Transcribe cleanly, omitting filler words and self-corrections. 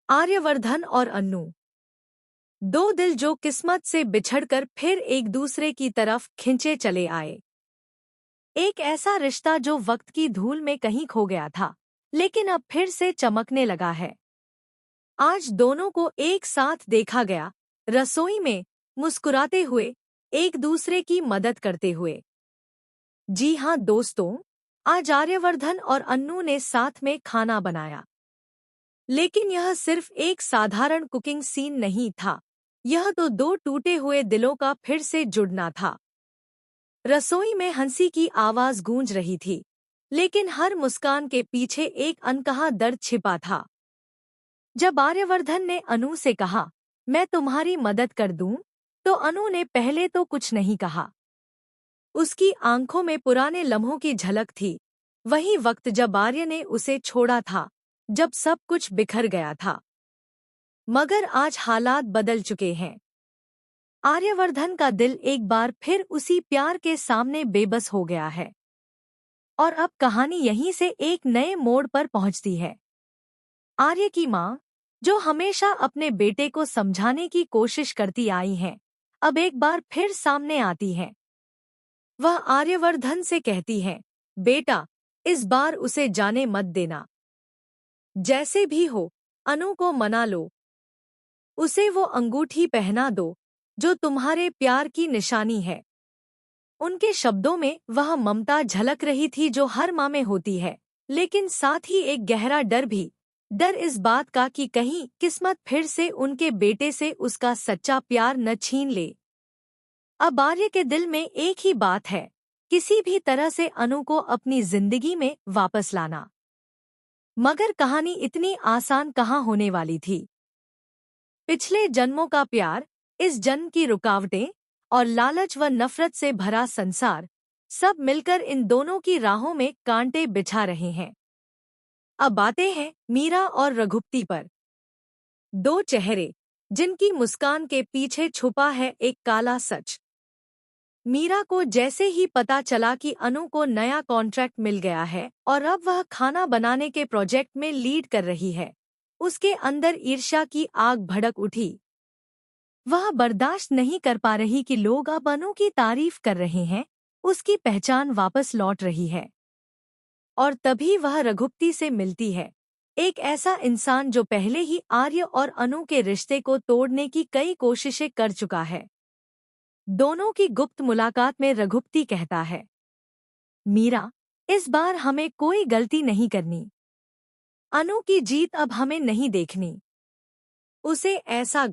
आर्यवर्धन और अन्नू, दो दिल जो किस्मत से बिछड़कर फिर एक दूसरे की तरफ खिंचे चले आए। एक ऐसा रिश्ता जो वक्त की धूल में कहीं खो गया था, लेकिन अब फिर से चमकने लगा है। आज दोनों को एक साथ देखा गया, रसोई में, मुस्कुराते हुए, एक दूसरे की मदद करते हुए। जी हाँ दोस्तों, आज आर्यवर्धन और अन्नू ने साथ में खाना बनाया। लेकिन यह सिर्फ एक साधारण कुकिंग सीन नहीं था, यह तो दो टूटे हुए दिलों का फिर से जुड़ना था। रसोई में हंसी की आवाज गूंज रही थी, लेकिन हर मुस्कान के पीछे एक अनकहा दर्द छिपा था। जब आर्यवर्धन ने अनु से कहा, मैं तुम्हारी मदद कर दूं, तो अनु ने पहले तो कुछ नहीं कहा। उसकी आंखों में पुराने लम्हों की झलक थी, वही वक्त जब आर्य ने उसे छोड़ा था, जब सब कुछ बिखर गया था। मगर आज हालात बदल चुके हैं। आर्यवर्धन का दिल एक बार फिर उसी प्यार के सामने बेबस हो गया है। और अब कहानी यहीं से एक नए मोड़ पर पहुंचती है। आर्य की माँ, जो हमेशा अपने बेटे को समझाने की कोशिश करती आई हैं, अब एक बार फिर सामने आती हैं। वह आर्यवर्धन से कहती है, बेटा, इस बार उसे जाने मत देना। जैसे भी हो, अनु को मना लो। उसे वो अंगूठी पहना दो, जो तुम्हारे प्यार की निशानी है। उनके शब्दों में वह ममता झलक रही थी जो हर माँ में होती है, लेकिन साथ ही एक गहरा डर भी। डर इस बात का कि कहीं किस्मत फिर से उनके बेटे से उसका सच्चा प्यार न छीन ले। अब आर्य के दिल में एक ही बात है, किसी भी तरह से अनु को अपनी जिंदगी में वापस लाना। मगर कहानी इतनी आसान कहाँ होने वाली थी। पिछले जन्मों का प्यार, इस जन्म की रुकावटें और लालच व नफरत से भरा संसार, सब मिलकर इन दोनों की राहों में कांटे बिछा रहे हैं। अब आते हैं मीरा और रघुपति पर। दो चेहरे, जिनकी मुस्कान के पीछे छुपा है एक काला सच। मीरा को जैसे ही पता चला कि अनु को नया कॉन्ट्रैक्ट मिल गया है और अब वह खाना बनाने के प्रोजेक्ट में लीड कर रही है, उसके अंदर ईर्ष्या की आग भड़क उठी। वह बर्दाश्त नहीं कर पा रही कि लोग अब अनु की तारीफ कर रहे हैं, उसकी पहचान वापस लौट रही है। और तभी वह रघुपति से मिलती है, एक ऐसा इंसान जो पहले ही आर्य और अनु के रिश्ते को तोड़ने की कई कोशिशें कर चुका है। दोनों की गुप्त मुलाकात में रघुपति कहता है, मीरा, इस बार हमें कोई गलती नहीं करनी। अनु की जीत अब हमें नहीं देखनी। उसे ऐसा